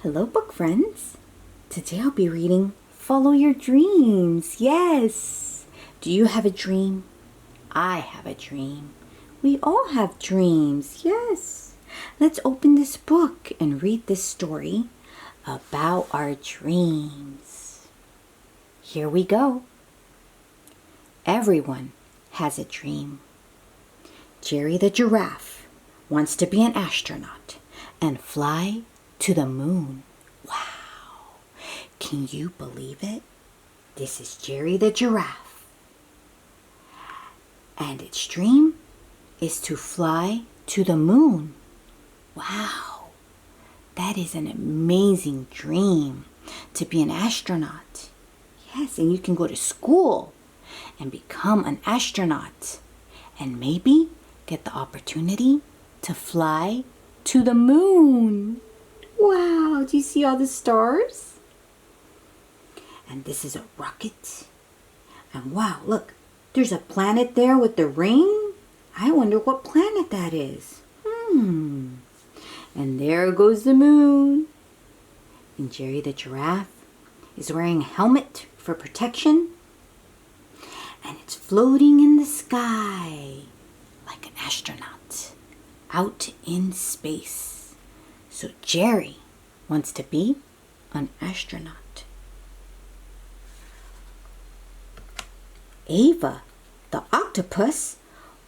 Hello, book friends. Today I'll be reading Follow Your Dreams. Yes. Do you have a dream? I have a dream. We all have dreams. Yes. Let's open this book and read this story about our dreams. Here we go. Everyone has a dream. Jerry the giraffe wants to be an astronaut and fly to the moon. Wow! Can you believe it? This is Jerry the giraffe. And its dream is to fly to the moon. Wow! That is an amazing dream, to be an astronaut. Yes, and you can go to school and become an astronaut and maybe get the opportunity to fly to the moon. Wow, do you see all the stars? And this is a rocket. And wow, look, there's a planet there with the ring. I wonder what planet that is. And there goes the moon. And Jerry the giraffe is wearing a helmet for protection. And it's floating in the sky like an astronaut out in space. So Jerry wants to be an astronaut. Ava, the octopus,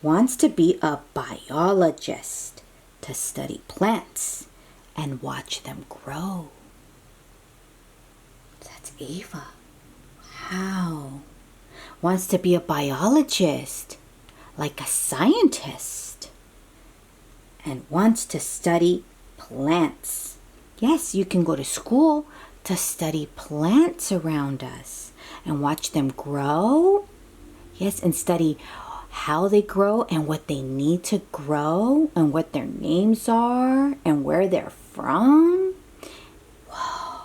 wants to be a biologist to study plants and watch them grow. That's Ava. Wow. Wants to be a biologist, like a scientist, and wants to study plants. Yes, you can go to school to study plants around us and watch them grow. Yes, and study how they grow and what they need to grow and what their names are and where they're from. Whoa,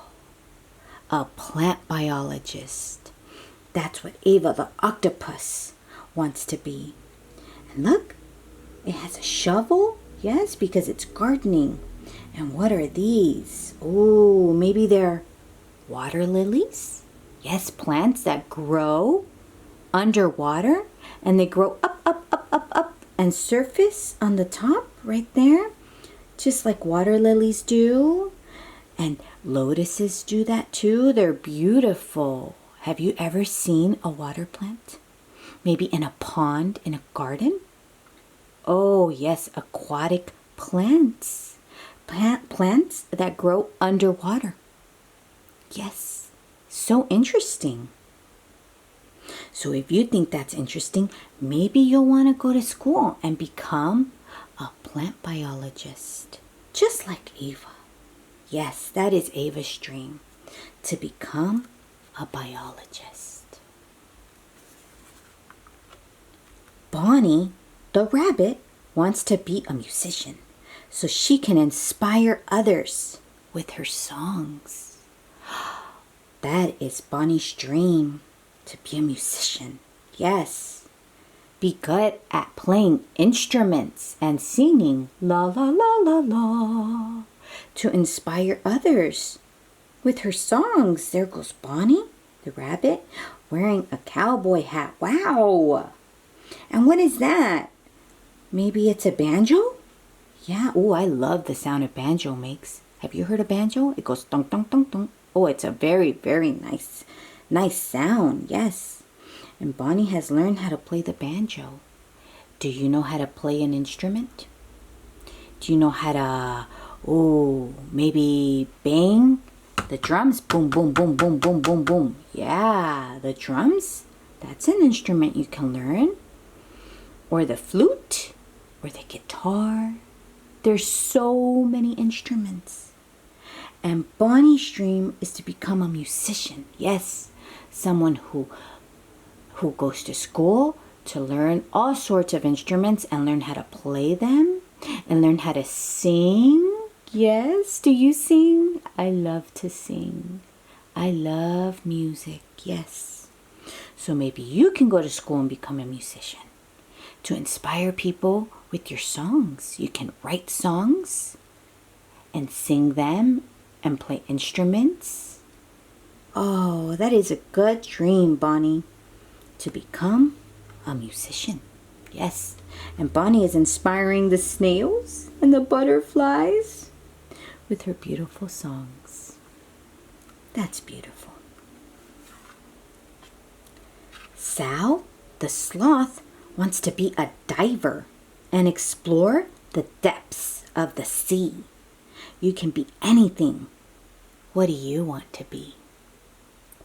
a plant biologist. That's what Ava the octopus wants to be. And look, it has a shovel. Yes, because it's gardening. And what are these? Oh, maybe they're water lilies? Yes, plants that grow underwater and they grow up and surface on the top right there, just like water lilies do. And lotuses do that too. They're beautiful. Have you ever seen a water plant? Maybe in a pond in a garden? Oh, yes, aquatic plants. Plants that grow underwater. Yes, so interesting. So if you think that's interesting, maybe you'll want to go to school and become a plant biologist, just like Ava. Yes, that is Ava's dream, to become a biologist. Bonnie, the rabbit, wants to be a musician so she can inspire others with her songs. That is Bonnie's dream, to be a musician. Yes. Be good at playing instruments and singing la la la la la to inspire others with her songs. There goes Bonnie, the rabbit, wearing a cowboy hat. Wow. And what is that? Maybe it's a banjo? Yeah, oh, I love the sound a banjo makes. Have you heard a banjo? It goes dong dong dong dong. Oh, it's a very, very nice sound, yes. And Bonnie has learned how to play the banjo. Do you know how to play an instrument? Do you know how to, maybe bang the drums? Boom, boom, boom, boom, boom, boom, boom. Yeah, the drums, that's an instrument you can learn. Or the flute, or the guitar. There's so many instruments. And Bonnie's dream is to become a musician. Yes, someone who goes to school to learn all sorts of instruments and learn how to play them and learn how to sing. Yes, do you sing? I love to sing. I love music, yes. So maybe you can go to school and become a musician to inspire people with your songs. You can write songs and sing them and play instruments? Oh, that is a good dream, Bonnie. To become a musician. Yes, and Bonnie is inspiring the snails and the butterflies with her beautiful songs. That's beautiful. Sal, the sloth, wants to be a diver and explore the depths of the sea. You can be anything. What do you want to be?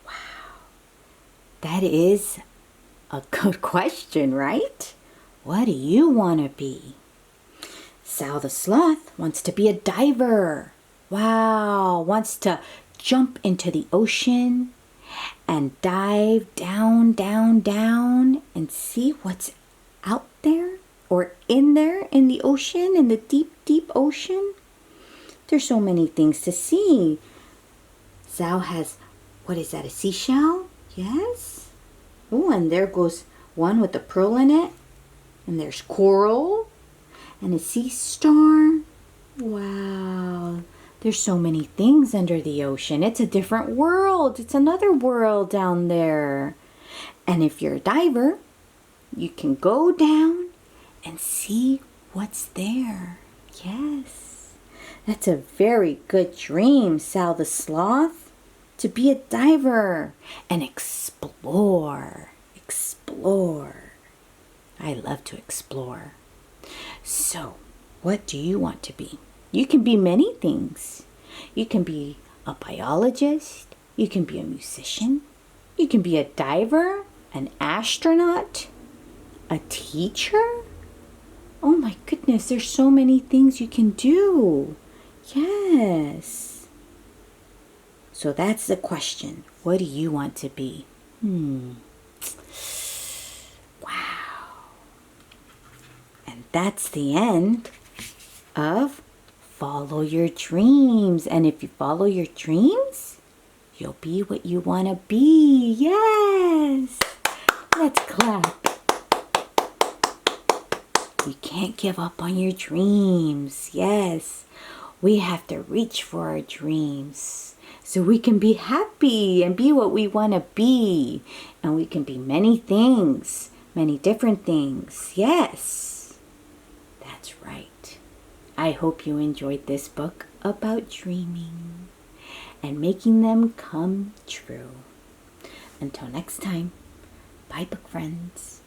Wow, that is a good question, right? What do you want to be? Sal the sloth wants to be a diver. Wow, wants to jump into the ocean and dive down, down, down and see what's out there or in there in the ocean, in the deep, deep ocean. There's so many things to see. Sal has, what is that, a seashell? Yes. Oh, and there goes one with a pearl in it. And there's coral and a sea star. Wow. There's so many things under the ocean. It's a different world. It's another world down there. And if you're a diver, you can go down and see what's there. Yes. That's a very good dream, Sal the Sloth. To be a diver and explore. Explore. I love to explore. So, what do you want to be? You can be many things. You can be a biologist. You can be a musician. You can be a diver, an astronaut, a teacher. Oh my goodness, there's so many things you can do. Yes. So that's the question. What do you want to be? Wow. And that's the end of Follow Your Dreams. And if you follow your dreams, you'll be what you want to be. Yes. Let's clap. You can't give up on your dreams. Yes. We have to reach for our dreams so we can be happy and be what we want to be. And we can be many things, many different things. Yes. That's right. I hope you enjoyed this book about dreaming and making them come true. Until next time, bye, book friends.